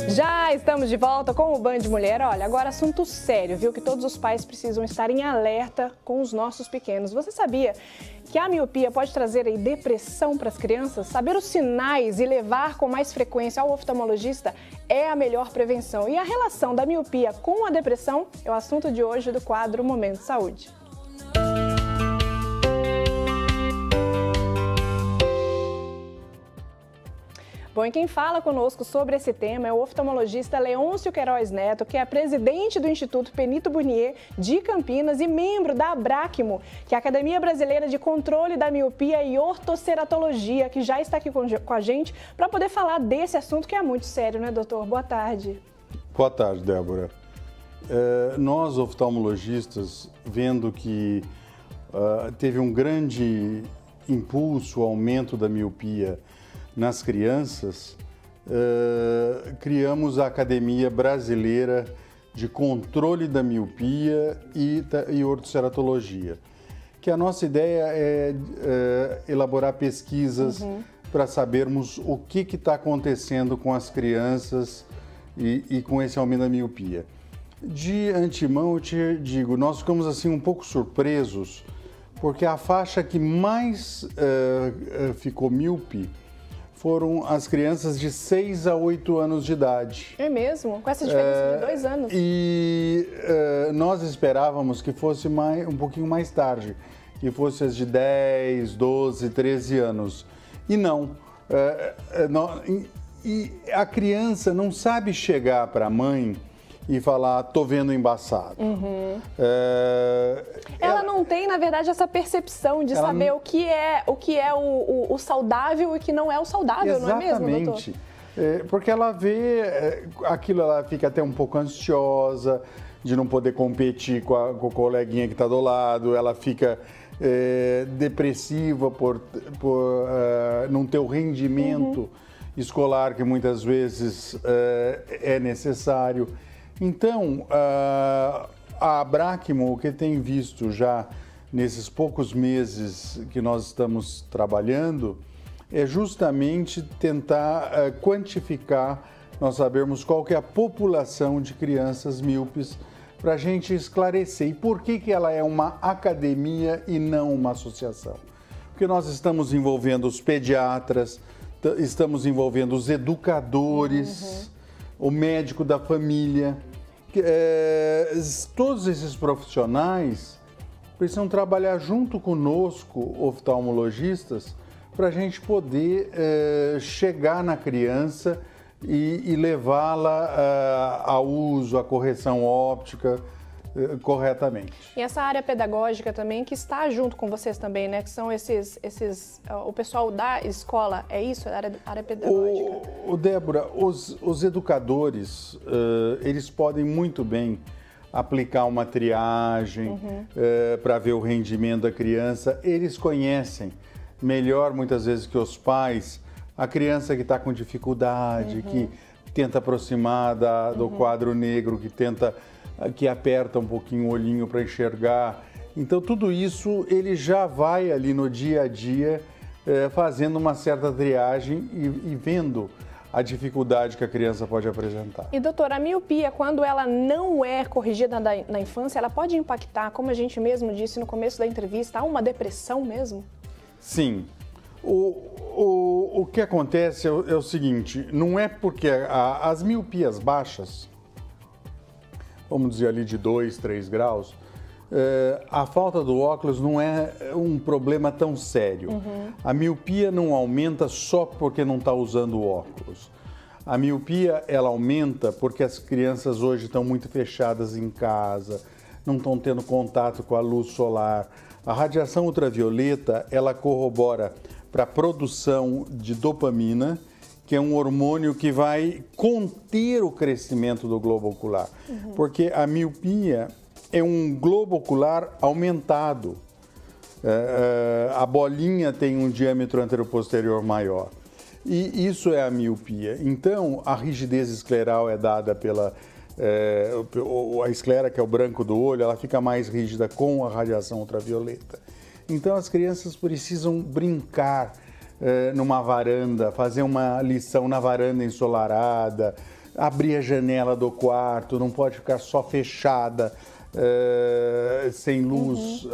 Já estamos de volta com o Band Mulher. Olha, agora assunto sério, viu? Que todos os pais precisam estar em alerta com os nossos pequenos. Você sabia que a miopia pode trazer aí depressão para as crianças? Saber os sinais e levar com mais frequência ao oftalmologista é a melhor prevenção. E a relação da miopia com a depressão é o assunto de hoje do quadro Momento Saúde. Bom, e quem fala conosco sobre esse tema é o oftalmologista Leôncio Queiroz Neto, que é presidente do Instituto Penito Bunier de Campinas e membro da Abracmo, que é a Academia Brasileira de Controle da Miopia e Ortoceratologia, que já está aqui com a gente para poder falar desse assunto que é muito sério, né, doutor? Boa tarde. Boa tarde, Débora. Nós, oftalmologistas, vendo que teve um grande impulso, aumento da miopia nas crianças, criamos a Academia Brasileira de Controle da Miopia e Ortoceratologia, que a nossa ideia é elaborar pesquisas para sabermos o que está acontecendo com as crianças e com esse aumento da miopia. De antemão, eu te digo, nós ficamos assim um pouco surpresos, porque a faixa que mais ficou míope foram as crianças de 6 a 8 anos de idade. É mesmo? Com essa diferença de 2 anos? E nós esperávamos que fosse um pouquinho mais tarde, que fosse as de 10, 12, 13 anos. E não. E a criança não sabe chegar para a mãe e falar, tô vendo embaçado. Ela não tem, na verdade, essa percepção de saber o que é o saudável e o que não é o saudável, exatamente. Não é mesmo, doutor? Porque ela vê aquilo, ela fica até um pouco ansiosa de não poder competir com o coleguinha que está do lado, ela fica depressiva por não ter o rendimento escolar que muitas vezes é necessário. Então, a Abracmo, o que tem visto já nesses poucos meses que nós estamos trabalhando, é justamente tentar quantificar, nós sabermos qual que é a população de crianças míopes, para a gente esclarecer. E por que ela é uma academia e não uma associação? Porque nós estamos envolvendo os pediatras, estamos envolvendo os educadores, o médico da família. Todos esses profissionais precisam trabalhar junto conosco, oftalmologistas, para a gente poder chegar na criança e levá-la ao uso, à correção óptica corretamente. E essa área pedagógica também, que está junto com vocês também, né? Que são o pessoal da escola, é isso? A área pedagógica? Débora, os educadores, eles podem muito bem aplicar uma triagem para ver o rendimento da criança. Eles conhecem melhor, muitas vezes, que os pais, a criança que está com dificuldade, que tenta aproximar do quadro negro, que aperta um pouquinho o olhinho para enxergar. Então, tudo isso ele já vai ali no dia a dia fazendo uma certa triagem e vendo a dificuldade que a criança pode apresentar. E, doutora, a miopia, quando ela não é corrigida na infância, ela pode impactar, como a gente mesmo disse no começo da entrevista, a uma depressão mesmo? Sim. O que acontece é o seguinte, não é porque as miopias baixas, vamos dizer ali de 2, 3 graus, a falta do óculos não é um problema tão sério. A miopia não aumenta só porque não está usando óculos. A miopia, ela aumenta porque as crianças hoje estão muito fechadas em casa, não estão tendo contato com a luz solar. A radiação ultravioleta, ela corrobora para a produção de dopamina, que é um hormônio que vai conter o crescimento do globo ocular. Porque a miopia é um globo ocular aumentado. A bolinha tem um diâmetro anteroposterior maior. E isso é a miopia. Então, a rigidez escleral é dada pela... a esclera, que é o branco do olho, ela fica mais rígida com a radiação ultravioleta. Então, as crianças precisam brincar numa varanda, fazer uma lição na varanda ensolarada, abrir a janela do quarto, não pode ficar só fechada, sem luz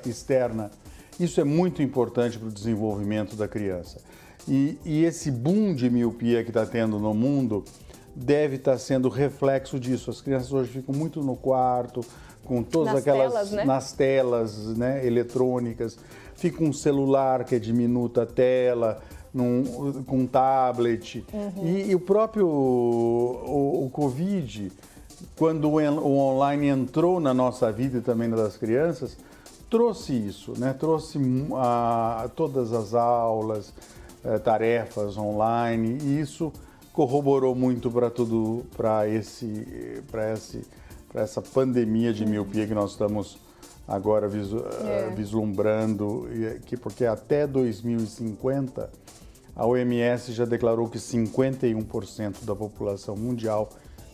externa. Isso é muito importante para o desenvolvimento da criança. E esse boom de miopia que está tendo no mundo deve estar sendo reflexo disso. As crianças hoje ficam muito no quarto, com todas nas telas, né, eletrônicas. Fica um celular que é diminuta a tela, com um tablet. E o próprio o Covid, quando o online entrou na nossa vida e também na das crianças, trouxe isso, né? Trouxe todas as aulas, tarefas online, e isso corroborou muito para essa pandemia de miopia que nós estamos agora vislumbrando, porque até 2050 a OMS já declarou que 51% da população mundial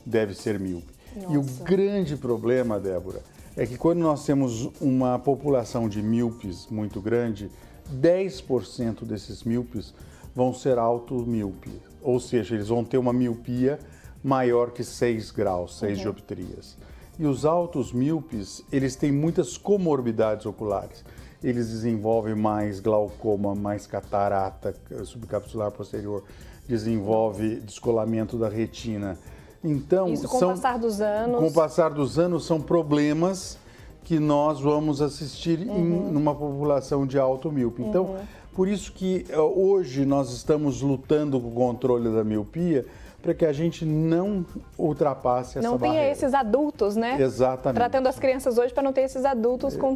deve ser míope. E o grande problema, Débora, é que quando nós temos uma população de míopes muito grande, 10% desses míopes vão ser automíopes, ou seja, eles vão ter uma miopia maior que 6 graus, 6 dioptrias. E os altos míopes, eles têm muitas comorbidades oculares. Eles desenvolvem mais glaucoma, mais catarata subcapsular posterior, desenvolve descolamento da retina. Então, isso com o passar dos anos? Com o passar dos anos, são problemas que nós vamos assistir numa população de alto míope. Então, por isso que hoje nós estamos lutando com o controle da miopia, para que a gente não ultrapasse essa barreira. Não tenha esses adultos, né? Exatamente. Tratando as crianças hoje para não ter esses adultos com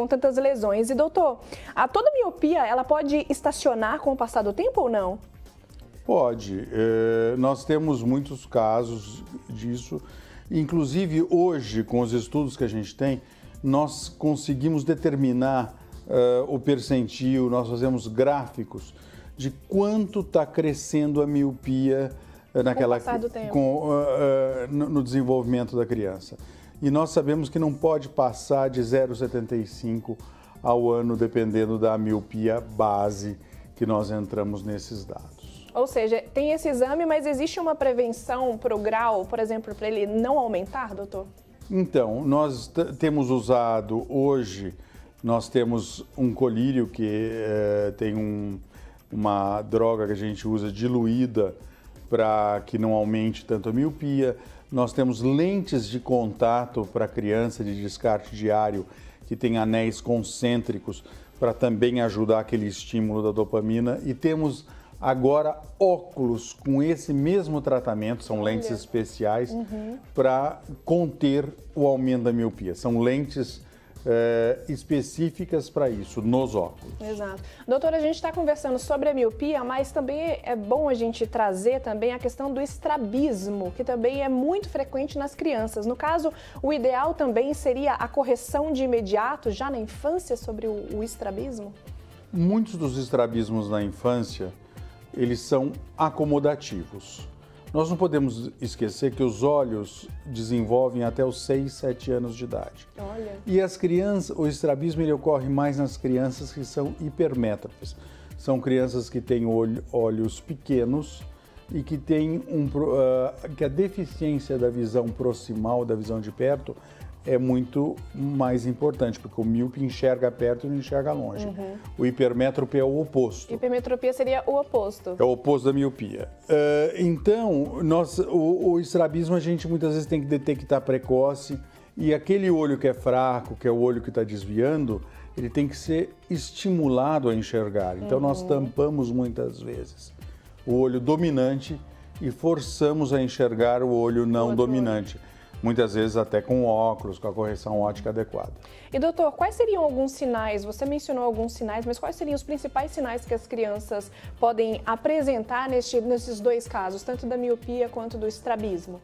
tantas lesões. E doutor, toda miopia, ela pode estacionar com o passar do tempo ou não? Pode. Nós temos muitos casos disso. Inclusive, hoje, com os estudos que a gente tem, nós conseguimos determinar o percentil, nós fazemos gráficos de quanto está crescendo a miopia no desenvolvimento da criança. E nós sabemos que não pode passar de 0,75 ao ano, dependendo da miopia base que nós entramos nesses dados. Ou seja, tem esse exame, mas existe uma prevenção para o grau, por exemplo, para ele não aumentar, doutor? Então, nós temos usado hoje, nós temos um colírio que tem uma droga que a gente usa diluída para que não aumente tanto a miopia. Nós temos lentes de contato para criança de descarte diário que tem anéis concêntricos para também ajudar aquele estímulo da dopamina. E temos agora óculos com esse mesmo tratamento, são lentes especiais para conter o aumento da miopia. São lentes específicas para isso, nos óculos. Exato. Doutora, a gente está conversando sobre a miopia, mas também é bom a gente trazer também a questão do estrabismo, que também é muito frequente nas crianças. No caso, o ideal também seria a correção de imediato, já na infância, sobre o estrabismo? Muitos dos estrabismos na infância, eles são acomodativos. Nós não podemos esquecer que os olhos desenvolvem até os 6, 7 anos de idade. Olha. E as crianças, o estrabismo ele ocorre mais nas crianças que são hipermétropes. São crianças que têm olhos pequenos e que têm que a deficiência da visão proximal, da visão de perto, é muito mais importante, porque o míope enxerga perto e não enxerga longe. O hipermétrope é o oposto. Hipermetropia seria o oposto. É o oposto da miopia. Então, o estrabismo a gente muitas vezes tem que detectar precoce, e aquele olho que é fraco, que é o olho que está desviando, ele tem que ser estimulado a enxergar. Então, nós tampamos muitas vezes o olho dominante e forçamos a enxergar o olho não dominante. Muitas vezes até com óculos, com a correção óptica adequada. E doutor, quais seriam alguns sinais? Você mencionou alguns sinais, mas quais seriam os principais sinais que as crianças podem apresentar nesses dois casos, tanto da miopia quanto do estrabismo?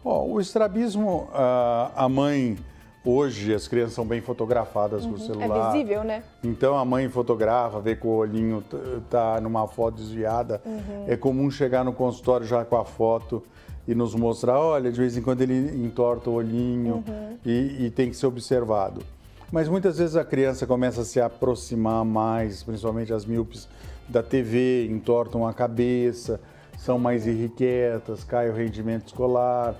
O estrabismo, a mãe, hoje as crianças são bem fotografadas com o celular. É visível, né? Então a mãe fotografa, vê que o olhinho está numa foto desviada. É comum chegar no consultório já com a foto e nos mostrar, olha, de vez em quando ele entorta o olhinho e tem que ser observado. Mas muitas vezes a criança começa a se aproximar mais, principalmente as míopes, da TV, entortam a cabeça, são mais irrequietas, cai o rendimento escolar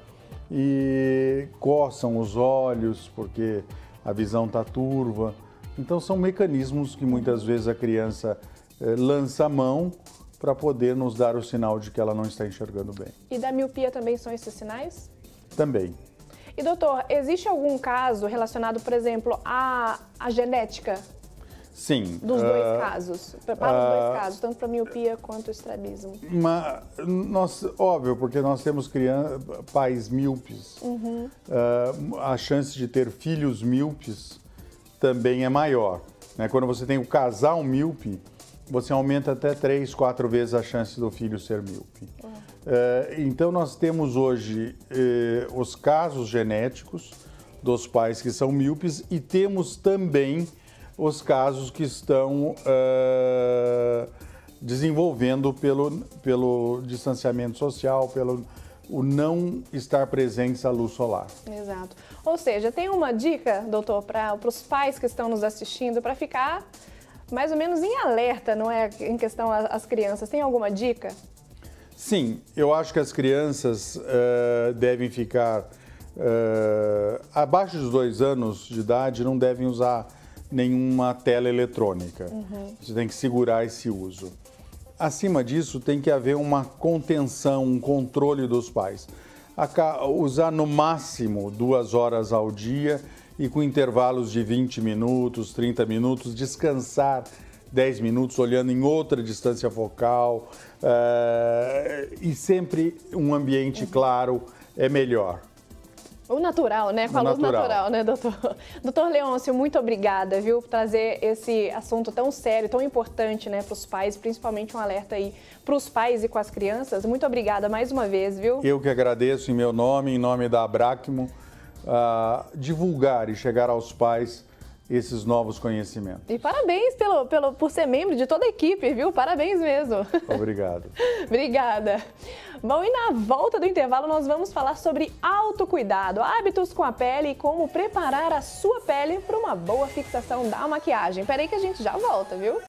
e coçam os olhos porque a visão está turva. Então são mecanismos que muitas vezes a criança lança a mão para poder nos dar o sinal de que ela não está enxergando bem. E da miopia também são esses sinais? Também. E doutor, existe algum caso relacionado, por exemplo, à genética? Sim. Dos dois casos? Para os dois casos, tanto para miopia quanto estrabismo? Óbvio, porque nós temos pais míopes. A chance de ter filhos míopes também é maior, né? Quando você tem o casal míope, você aumenta até 3, 4 vezes a chance do filho ser míope. Então, nós temos hoje os casos genéticos dos pais que são míopes e temos também os casos que estão desenvolvendo pelo distanciamento social, pelo o não estar presentes à luz solar. Exato. Ou seja, tem uma dica, doutor, para os pais que estão nos assistindo, para ficar mais ou menos em alerta, não é? Em questão às crianças. Tem alguma dica? Sim, eu acho que as crianças devem ficar abaixo dos 2 anos de idade, não devem usar nenhuma tela eletrônica. Você tem que segurar esse uso. Acima disso, tem que haver uma contenção, um controle dos pais. Usar no máximo 2 horas ao dia e com intervalos de 20 minutos, 30 minutos, descansar 10 minutos olhando em outra distância focal e sempre um ambiente claro é melhor. O natural, né? Com a luz natural, né, doutor? Doutor Leôncio, muito obrigada, viu, por trazer esse assunto tão sério, tão importante, né, para os pais, principalmente um alerta aí para os pais e com as crianças. Muito obrigada mais uma vez, viu? Eu que agradeço em meu nome, em nome da Abracmo, divulgar e chegar aos pais esses novos conhecimentos. E parabéns por ser membro de toda a equipe, viu? Parabéns mesmo. Obrigado. Obrigada. Bom, e na volta do intervalo nós vamos falar sobre autocuidado, hábitos com a pele e como preparar a sua pele para uma boa fixação da maquiagem. Peraí que a gente já volta, viu?